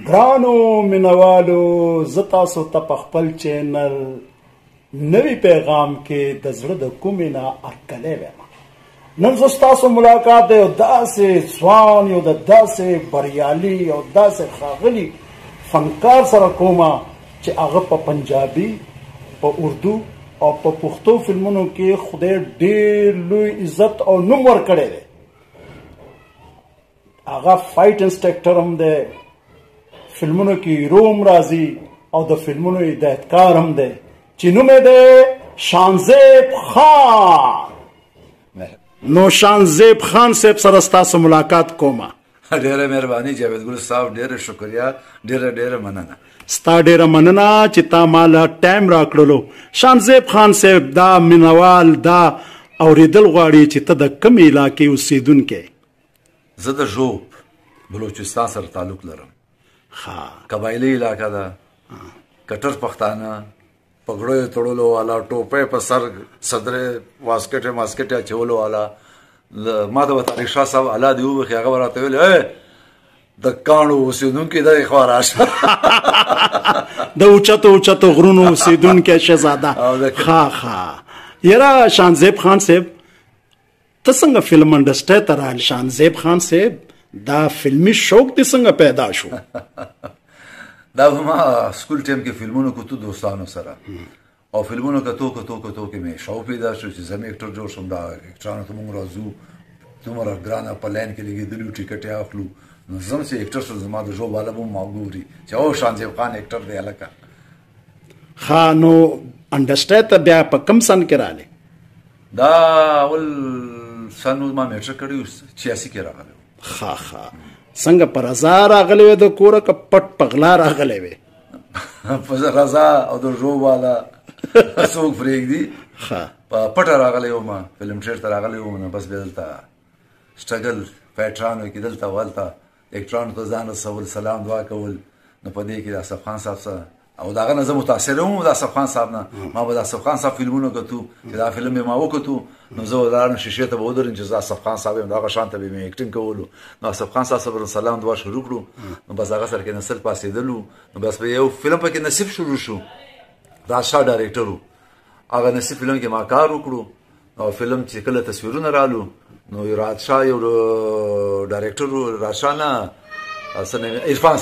ګرانو مینوالو زه تاسو ته په خپل چینل نوی پیغام کې د زړه د کومې نه اتکلی ویم. نن زه ستاسو ملاقات د یو داسې ځوان یو د داسې بریالي یو داسې ښاغلي فنکار سره کومه چې هغه په پنجابي په اردو او په پښتو فلمونو کې خدای ډېر لوی عزت او نوم ورکړی دی. هغه فایټ انسټرکټر هم دی، فلمونو کې هیرو هم راځي او د فلمونو هدایتکار هم دی چې نوم یې دی شانزیب خان. نو شانزیب خان صاحب سره ستاسو ملاقات کومه. ډیره مهرباني جاوید ګل صاحب، ډیره شکریا، ډیره مننه. ستا ډیره مننه چې تا مال ټایم راکړلو. شانزیب خان صاحب دا مینوال دا اوریدل غواړي چې ته د کومې علاقې اوسېدونکی؟ زه د ژوب بلوچستان سره تعلق لرم. قبایلي علاقه ده، کټر پښتانه، پګړو یې تړلو والا، ټوپۍ په سر، صدرې واسکټ اچولو والا. ما ته به طارق شاه صاحب الله دې وبخي، هغه به راته ویل د کاڼو اوسېدونکي دغې خوا راشه. د اوچتو غرونو اوسېدونکی شهزاده. ښه یاره شانزیب خان صاحب ته څنګه فلم انډسټرۍ ته راغل؟ شانزیب خان صاحب دا فلمي شوق دې څنګه پیدا شو؟ دا به ما سکول ټایم کې فلمونو کتو دوستانو سره، او فلمونو کتو کې مې شوق پیدا شو چې زه مې اکټر جوړ شم. دا اکټرانو ته مونږ راځو، دومره ګرانه په لاین کې لګېدلي ټیکټ یې اخلو، نو زم چې اکټر شو زما د ژوب والا به ما ګوري چې او شانزیب خان اکټر دی هلکه. ښه نو انډسټرۍ ته بیا په کوم سن کې راغلی؟ دا اول سن ما میټر کړی 86 کې راغلی. ښه څنګه په رضا راغلی وې د کوره که پټ پغلا راغلی وې؟ په رضا او د ژوب والا څوک پرېږدي. په پټه راغلی وم، فلم ټریډ ته راغلی وم، نو بس بیا دلته سټرګل فایټرانو کې دلته والته اکټرانو ته ځان رسول، سلام دعا کول. نو په دې کې د اصف خان صاحب سره او د هغه نه زه متاثر وم د اصف خان صاحب نه. ما به د اصف خان صاحب فلمونه کتو چې دا فلم یې ما وکتو، نو زه ودارم شیشې ته به ودرېم چې زه اصف خان صاحب یم، د هغه شان ته به مې اکټینګ کولو. نو اصف خان صاحب سره سلام دعا شروع کړو، نو بس هغه سره کې نصر پاسېدلو، نو بس په یو فلم پکې نصیب شروع شو. راشا ډایرکټر و، هغه نصیب فلم کې ما کار وکړو، او فلم چې کله تصویرونه رالو نو راشا یو ډایرکټر و، راشا نه عرفان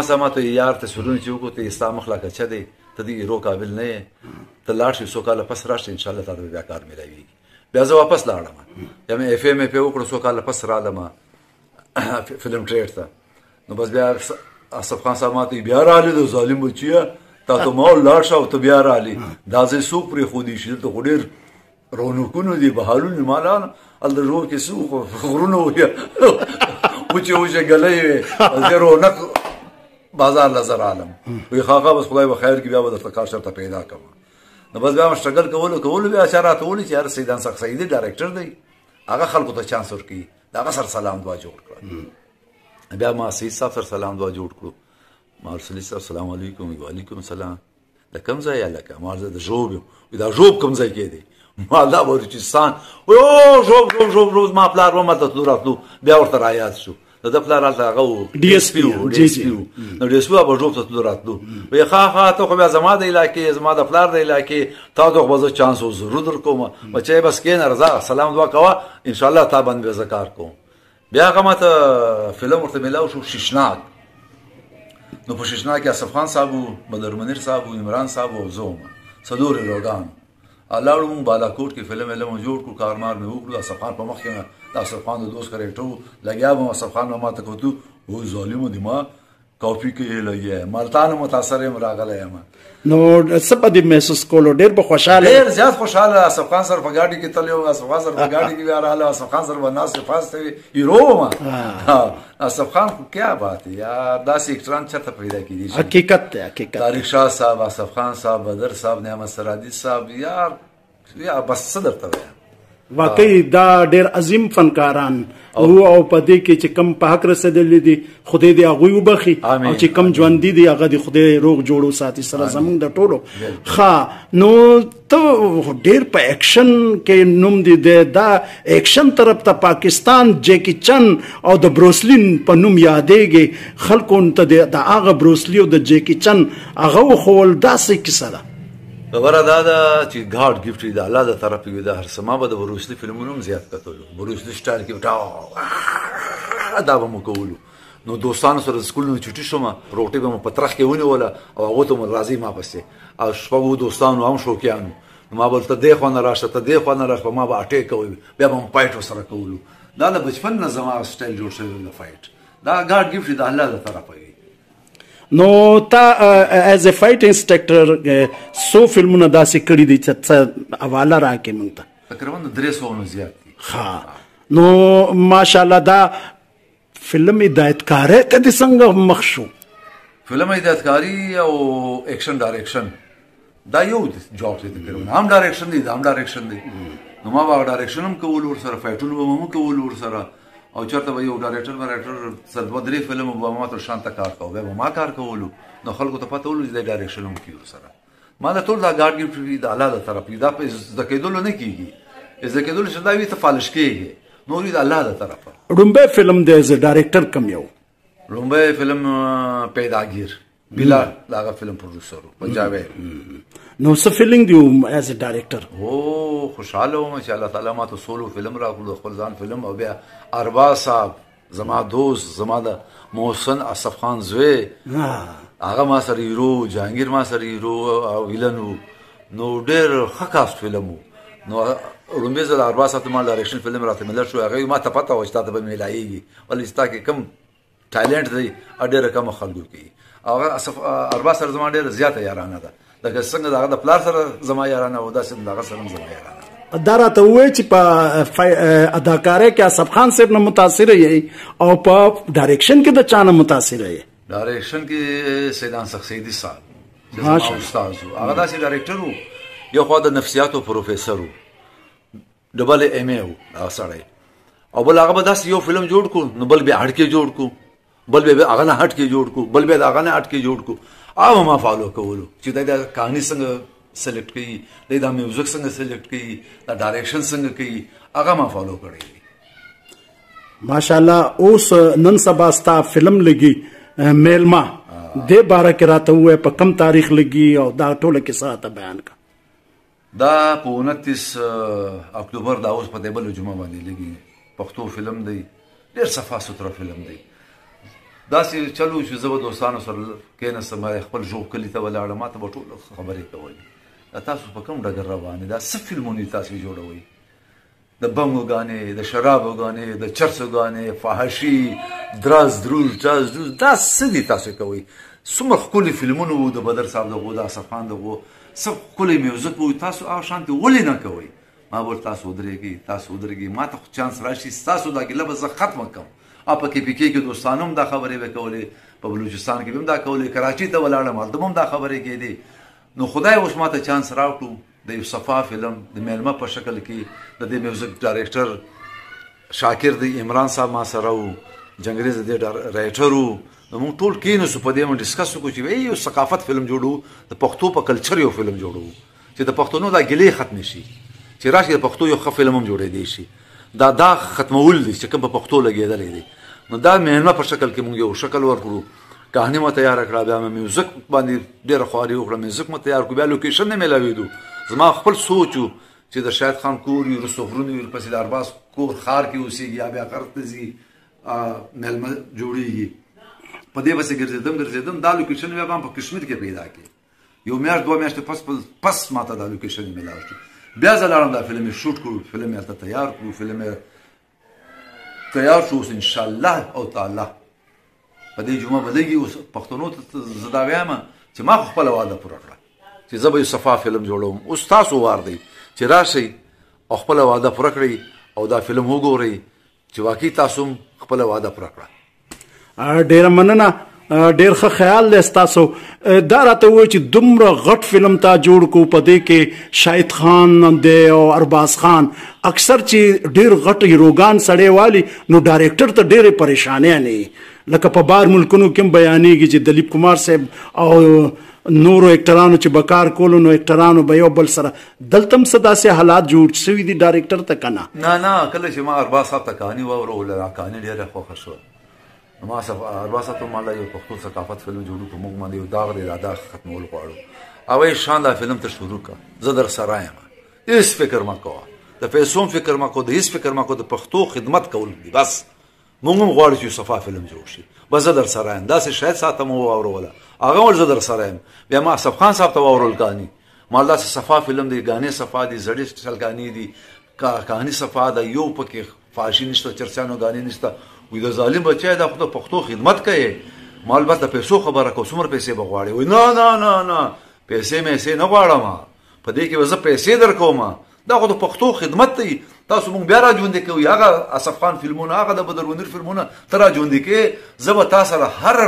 صاحب ما ته یار تصویرونه چې وکړو ته ستا مخ لا کچه دی، ته د هیرو قابل نه یې، ته لاړ شې څو کاله پس راشې انشاءالله تا ته بیا کار میلاویږي. بیا زه واپس لاړم، یا مې اف ام پې وکړو، څو کاله پس رالم فلم ټریډ ته. نو بس بیا اصف خان صاحب ما ته بیا رالې د ظالم بچیه تا ته ما لاړ شه او ته بیا رالې، دا ځای څوک پرېښودي شي؟ دلته خو ډېر رونقونه دي، بهالونه مالان هلته ژوب کې څه غرونه وچې ګلۍ وې، زه رونق بازار نظر عالم وی خاقه بس خدای به خیر کې بیا به درته کار شرطه پیدا کوم. نو بس بیا مشتغل کولو بیا چا راته وویل چې یار سیدان سخت سیدي ډایرکټر دی، هغه خلکو ته چانس ورکوي، د هغه سره سلام دعا جوړ کړه. بیا ما سید صاحب سره سلام دعا جوړ کړو، ما رسول صاحب السلام علیکم. وعلیکم السلام. د کوم ځای هلکه؟ ما زه د ژوب یم. دا ژوب کوم ځای کې دی؟ ما دا بلوچستان. ژوب ما پلار وم هلته تلو راتلو، بیا ورته رایاد شو د پلار هلته هغه و ډي اس پي و، نو ډي اس پي به ژوب ته تلو راتلو. وایي ښه ته خو بیا زما د علاقې، زما د پلار د علاقې، تا ته خو به زه چانس و ضرور در کوم. بچی بس کښېنه رضا سلام دعا کوه، انشاءالله تا باندې به زه کار کوم. بیا هغه ما ته فلم ورته میلاو شو شیشناک. نو په شیشناک کې اصف خان صاحب و، بدر منیر صاحب و، عمران صاحب و، زه وم څلور هیروګان. لاړو مونږ بالاکوټ کې فلم جوړ کړو، کارمار مې وکړو. اصف خان په مخ کې د اصف خان د دوست کرکټر و، لګیا به اصف خان ما ته کتو، وایي ظالمو دې ما کاپي کې لګیا یم، مالتانو متاثر یم راغلی یم. نو څه به دې محسوس کولو؟ ډېر به خوشحاله؟ ډېر زیات خوشحاله. اصف خان سره په ګاډي کې تللی وم، اصف خان سره په ګاډي کې بیا راغلی، اصف خان سره به ناست پاسته وي، هیرو وم. اصف خان خو کیا بات ہے یار، داسې اکټران چېرته پیدا کېدي؟ حقیقت دی، حقیقت. طارق شاه صاحب، اصف خان صاحب، بدر صاحب، نعمت سرادي صاحب، یا بس څه درته وایم. واقعي دا ډېر عظیم فنکاران او په دې کې چې کم په حق رسېدلي دي خدای دې هغوی وبخي او چې کم ژوندي دي هغه دې خدای روغ جوړو ساتي سره زموږ د ټولو ښه نو ته ډېر په ایکشن کې نوم دی دا ایکشن طرف ته پاکستان جیکی چن او د بروسلین په نوم یادېږي خلکو ته د هغه بروسلی او د جیکی چن هغه وښول داسې کیسه ده خبره دا ده چې ګاډ ګفټ د الله د طرف وي د هر سما به د بروسلی فلمونو هم زیات کتلو بروسلی سټایل کې دا به مو کولو نو دوستانو سره سکول نه چټي شوم روټي به مو پترخ کې ونیوله او هغه ته مو راځي ما پسې او شپږو دوستانو هم شوکیانو ما به ته دې خوانه راشه ته دې خوانه راشه ما به اٹیک کوي بیا به مو فایټ سره کولو دا د بچپن نه زما سټایل جوړ شوی د فایټ دا ګاډ ګفټ د الله د طرف وي نو تا ایز ا فایټ انسټرکټر سو فلمونه داسې کړي دي چې حواله راکې مونږ ته تقریبا 300 نه زیات دي ها نو ماشاءالله دا فلم هدایتکاری ته د څنګه مخ شو فلم هدایتکاری او ایکشن ډایرکشن دا یو جواب دی تقریبا هم ډایرکشن دی هم ډایرکشن دی نو ما به ډایرکشن هم کول ور سره فایټونه به هم کول ور سره او چرته به یو ډایرکټر سره دوه درې فلم به ما ته شانته کار کوو به ما کار کولو نو خلکو ته پته ولول چې ډایرکشن هم کیو سره ما له ټول دا ګاډ ګفټ د الله د طرف دا په ذکیدل نه کیږي ذکیدل شدا وی ته فالش کیږي نو د الله د طرفه رومبه فلم د ډایرکټر کم یو رومبه فلم پیداگیر بلا داغه فلم پروډوسر پنجابی نو څه فیلینګ دی ایز ا ډایرکټر او خوشاله وم چې الله تعالی ما ته سولو فلم راکړو خپل ځان فلم او بیا اربا صاحب زما دوست زما د محسن اسف خان زوی هغه ما سره هیرو جهانگیر ما سره هیرو او ویلنو نو ډېر ښه کاست فلم نو رومبه زل اربا صاحب ما ډایرکشن فلم راته مل شو هغه ما ته پته و چې تاسو به ملایږي ولې تاسو کم ټالنت دی ډېر کم خلکو کې هغه اسف اربا سره زما ډېر زیاته یارانه ده لکه څنګه دغه د پلار سره زما یارانه او داسې دغه سره زما یارانه دا راته وایي چې په اداکارۍ کې اسف خان صاحب نه متاثر یې او په ډایرکشن کې د چا نه متاثر یې ډایرکشن کې سیدان سخسیدی صاحب ماشاءالله استاد هغه داسې ډایرکټر وو یو خو د نفسیاتو پروفیسور وو ډبل ایم ای وو هغه سړی او بل هغه به داسې یو فلم جوړ کو نو بل بیا هټ کې جوړ کو بل بیا هغه نه هټ کې جوړ کو بل بیا هغه نه هټ کې جوړ کو او ما فالو کولو چې دا کہانی څنګه سلیکټ کړي دا میوزیک څنګه سلیکټ کړي دا ډایرکشن څنګه کړي هغه ما فالو کړی ماشاءالله اوس نن سبا ستا فلم لګي میلما دې باره کې راته ووایه په کم تاریخ لګي او دا ټوله کیسه راته بیان کړه دا په 29 اکتوبر دا اوس په دې بل جمعه باندې لګي پښتو فلم دی ډېر صفا سوتره فلم دی داسې چلو چې زه به دوستانو سره کېناستم خپل ژوب کلي ته ولاړم ما ته به ټول خبرې کولې دا تاسو په کوم ډګر روان دا څه فلمونه تاسو جوړوئ د بنګو غانې د شرابو غانې د چرسو غانې فحاشي دراز دروز جاز دروز دا څه دي تاسو کوئ څومره ښکلي فلمونه وو د بدر صاحب دغو د اسف خان دغو څه ښکلی میوزیک وو تاسو هغه شانتې ولې نه کوئ ما به تاسو ودرېږئ ما ته خو چانس راشي ستاسو دا ګیله به زه ختمه کړم په کې پی کې دوستانو هم دا خبرې به کولې په بلوچستان کې هم دا کولې کراچي ته ولاړم هلته هم دا خبرې کېدې نو خدای اوس ما ته چانس راکړو د یو صفا فلم د میلمه په شکل کې د دې میوزیک ډایرکټر شاکر د عمران صاحب ما سره وو جنګریز د رایټر وو نو موږ ټول کېناستو په دې باندې ډسکس وکړو چې یو ثقافت فلم جوړو د پښتو په کلچر یو فلم جوړو چې د پښتنو دا ګیلې ختم شي چې راشي د پښتو یو ښه فلم هم جوړېدی شي دا ختمول دي چې کوم په پښتو لګېدلی دی نو دا میلمه په شکل کې موږ یو شکل ورکړو کہانی مو تیار کړه بیا مې میوزیک باندې ډېره خواري وکړه میوزیک مو تیار کړو بیا لوکیشن نه میلاوېدو زما خپل سوچ و چې د شاهد خان کور وي وروسته غرونه وي ورپسې د ارباز کور ښار کې اوسېږي یا بیا غر ته ځي میلمه جوړېږي په دې پسې ګرځېدم دا لوکیشن بیا هم په کشمیر کې پیدا کړې یو میاشت دوه میاشتې پس ما ته دا لوکیشن میلاو شو بیا زه لاړم دا فلم یې شوټ کړو فلم یې هلته تیار کړو فلم یې تیار شو اوس انشاءالله او تعالی په دې جمعه به لګي اوس پښتنو ته زه دا وایم چې ما خو خپله واده پوره کړه چې زه به یو صفا فلم جوړوم اوس تاسو وار دی چې راشئ او خپله واده پوره کړئ او دا فلم وګورئ چې واقعي تاسو هم خپله واده پوره کړه ډېره مننه ډېر ښه خیال دی ستاسو. دا راته ووایي چې دومره غټ فلم تا جوړ کړو په دې کې شاهد خان دی او ارباز خان اکثر چې ډېر غټ هیروګان سړی والي نو ډایرکټر ته ډېرې پریشانیاں نه لکه په بار ملکونو کې هم بیانېږي چې دلیپ کمار صاحب او نورو اکټرانو چې بکار کولو نو اکټرانو به یو بل سره دلته هم څه داسې حالات جوړ شوي دي ډایرکټر ته که نه کله چې ما ارباز صاحب ته کهاني واوروله دا کهاني ډېره خوښه شوه. ما ارباز صاحب ته ما یو پښتو ثقافت فلم جوړو په موږ باندې یو داغ دی دا داغ ختمول غواړو او یې شان دا فلم ته شروع کړه. زه در سره یم هېڅ فکر مه کوه د پیسو فکر مه کوه د هېڅ فکر مه کوه د پښتو خدمت کول دي بس. موږ هم غواړو چې صفا فلم جوړ شي بس زه در سره یم. داسې شاید صاحب ته مو واوروله هغه ول زه در سره یم. بیا ما اصف خان صاحب ته واورول کهاني ما داسې صفا فلم دی ګانې صفا دي زړې سټایل کهاني دي کهاني صفا ده یو پکې فحاشي نشته چرچانو ګانې نشته. وی د ظالم بچی دا خو د پښتو خدمت کوي ما البته د پیسو خبره کوم څومره پیسې به غواړې. وی نه پیسې مې نه غواړم په دې کې به زه پیسې در کوم دا خو د پښتو خدمت دی. تاسو مونږ بیا را ژوندې کوئ هغه اصف خان فلمونه هغه د بدرونیر فلمونه ته را ژوندې کوې زه به تا سره هر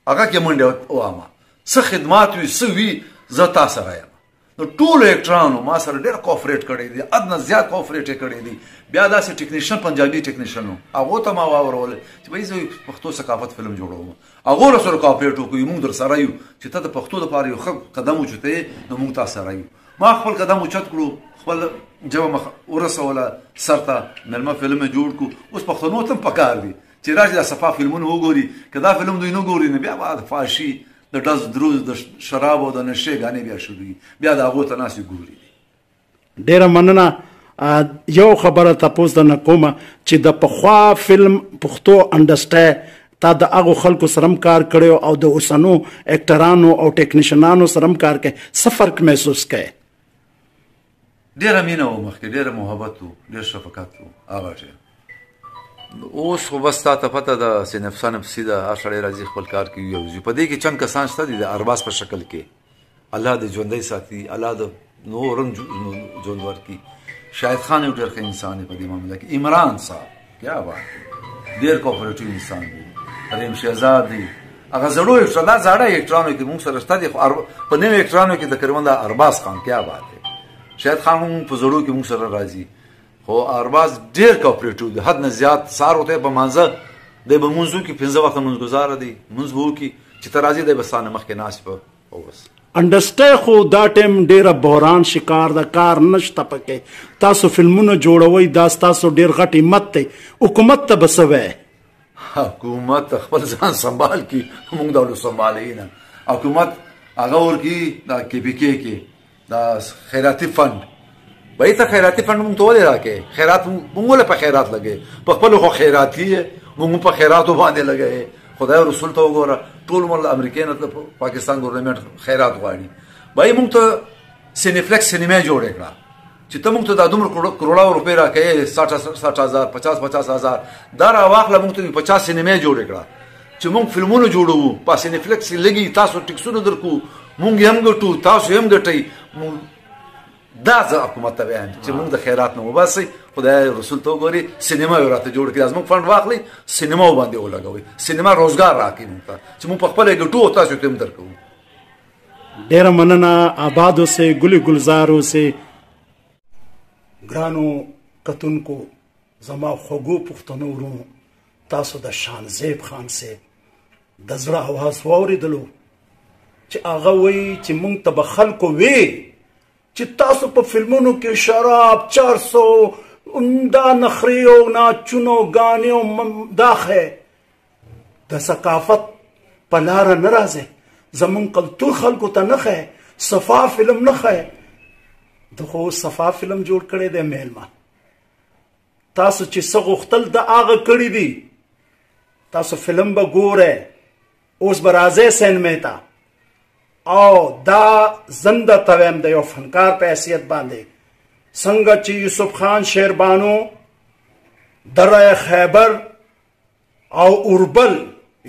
هغه کې منډې ووامه څه خدمات وي څه وي زه تا سره یم. نو ټولو اکټرانو ما سره ډېر کوپریټ کړی دی ادنه زیات کوپریټ یې کړی دی. بیا داسې ټیکنیشن پنجابي ټیکنیشن و هغو ته ما واورول چې بھائی زه پښتو ثقافت فلم جوړوم هغو راسره کوپریټ وکړو موږ در سره یو چې ته د پښتو دپاره یو ښه قدم اوچتې نو موږ تا سره یو. ما خپل قدم اوچت کړو خپل ژبه ورسوله سر ته مېلمه فلم یې جوړ کړو. اوس پښتنو ته هم پکار دي چې راشي دا صفا فلمونه وګوري که دا فلم دوی نه ګوري نو بیا به د فحاشي د ډز دروز د شرابو د نشې ګانې بیا شروع بیا د هغو ته ناستې ګوري. ډېره مننه. یو خبره تپوس درنه کومه چې د پخوا فلم پښتو انډسټری تا د هغو خلکو سره هم کار کړی او د اوسنو اکټرانو او ټیکنیشنانو سره هم کار کوي څه فرق محسوس کوي؟ ډېره مینه و مخکې ډېره محبت و ډېر شفقت و هغه شی. اوس خو بس تا ته پته ده چې نفسا نفسي ده هر سړی راځي خپل کار کوي یوځي. په دې کې چند کسان شته دي د ارباز په شکل کې الله دې ژوندی ساتي الله د نور هم ژوند ورکړي. شاهد خان یو ډېر ښه انسان دی په دې معامله کې. عمران صاحب کیا بات ډېر کوپریټیو انسان دی. رحیم شهزاد دی هغه زړو دا زاړه اکټرانو کې موږ سره شته دي په نوي اکټرانو کې تقریبا د ارباز خان کیا بات دی. شاهد خان هم په زړو کې موږ سره راځي خو ارباز ډېر کوپریټیو دی حد نه زیات. سهار وتی په مانځه دی به مونځ وکړي 15 وخته مونځ ګزاره دی مونځ به وکړي چې ته راځې دی به ستا نه مخکې ناست به اوس. انډسټری خو دا ټایم ډېره بحران شکار ده کار نشته پکې. تاسو فلمونه جوړوئ دا ستاسو ډېر غټ همت دی. حکومت ته به څه وایې؟ حکومت خپل ځان سنبال کړي موږ دا ولې سنبالوي نه. حکومت هغه ورکړي دا KPK کې دا خیراتي فنډ بھائی ته خیراتي فنډ موږ ته ولې راکړې خیرات موږ ولې په خیرات لګې په خپلو خو خیراتي یې موږ په خیراتو باندې لګوې. خدای رسول ته وګوره ټول مل امریکا نه پاکستان ګورنمنټ خیرات غواړي. بھائی موږ ته سینیفلیکس سینما جوړې کړه چې ته موږ ته دا دومره کروڑه روپۍ راکوې 60,000 50,000 دا راواخله موږ ته 50 سینما جوړې کړه چې موږ فلمونه جوړوو په سینیفلیکس لګي تاسو ټیکسونه درکو موږ هم ګټو تاسو هم ګټئ. دا زه حکومت ته وایم چې موږ د خیرات نه وباسئ خدای رسول ته وګوري سینما یې راته جوړ کړي زموږ فنډ واخلئ سینما باندې ولګوئ سینما روزګار راکړي موږ ته چې موږ په خپله یې ګټو او تاسو ته هم درکوو. ډېره مننه. آباد اوسئ ګلې ګلزار اوسئ. ګرانو کتونکو زما خوږو پښتنو ورونو تاسو د شانزیب خان صاحب د زړه اواز واورېدلو چې هغه وایي چې موږ ته به خلکو وی چې تاسو په فلمونو کې شراب 400 دا نخري او ناچونو ګانې او دا ښه د ثقافت په لاره نه راځئ زمونږ کلتور خلکو ته نه ښه صفا فلم نه ښه. د خو صفا فلم جوړ کړی دی میلمه تاسو چې څه غوښتل د هغه کړي دي. تاسو فلم به ګورئ اوس به راځئ سینمې ته او دا زنده ته وایم د یو فنکار په حیثیت باندې څنګه چې یوسف خان شیربانو دره خیبر او اوربل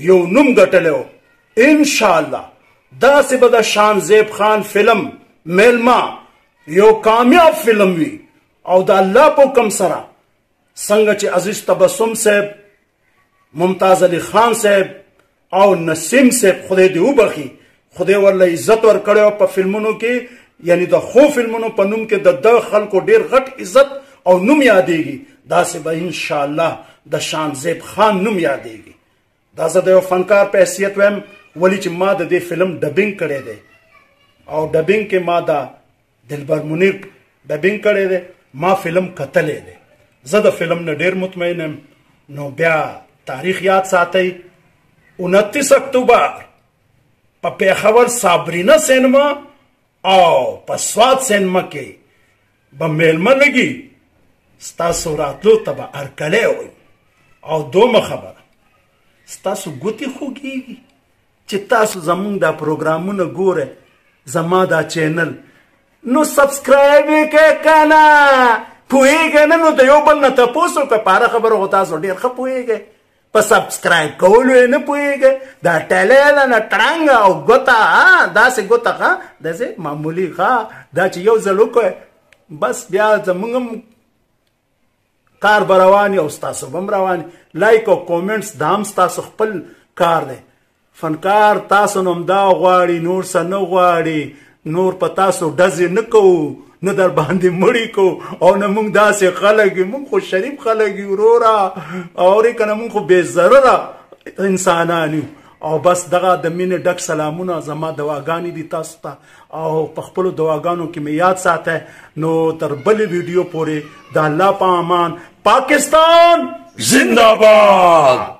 یو نوم ګټلی و انشاءالله داسې به د شانزیب خان فلم میلمه یو کامیاب فلم وي او د الله په حکم سره څنګه چې عزیز تبسم صاحب ممتاز علی خان صاحب او نسیم صاحب خدای دې وبخي خدای ورله عزت ورکړی په فلمونو کې یعنی د خو فلمونو په نوم کې د خلکو ډیر غټ عزت او نوم یادېږي داسې به انشاءالله د شانزیب خان نوم یادېږي دا زه د یو فنکار په حیثیت وایم ولې چې ما د دې فلم ډبینګ کړی دی او ډبینګ کې ما دا دلبر منیر ډبینګ کړی دی ما فلم کتلی دی زه د فلم نه ډیر مطمئن یم نو بیا تاریخ یاد ساتئ 29 اکتوبر په پیښور صابرینا سینما او په سواد سینما کې به میلمه لګي ستاسو راتلو ته به هرکلی وي او دومره خبره ستاسو ګوتې خوږېږي چې تاسو زمونږ دا پروګرامونه ګوره زما دا چینل نو سبسکرایب یې کړه که نه پوهېږئ نه نو د یو بل نه تپوس وکړه په هره خبره خو تاسو ډېر ښه پوهېږئ په سبسکرایب کولو یې نه پوهېږئ دا ټلی ده نه ټړنګه او ګوته داسې ګوته ښه داسې معمولي ښه دا چې یو ځل وکړئ بس بیا زمونږ هم کار به روان او ستاسو به هم روان لایک او کومنټس دا هم ستاسو خپل کار دی فنکار تاسو نو همدا غواړي نور څه نه غواړي نور په تاسو ډزې نه کوو نه در باندې مړی کو او نه موږ داسې خلک یو موږ خو شریف خلک یو وروره اورې که نه موږ خو بې ضرره انسانان یو او بس دغه د مینې ډک سلامونه زما دواګانې دي تاسو ته او په خپلو دواګانو کې مې یاد ساته نو تر بلې ویډیو پورې د الله په امان پاکستان زنده‌باد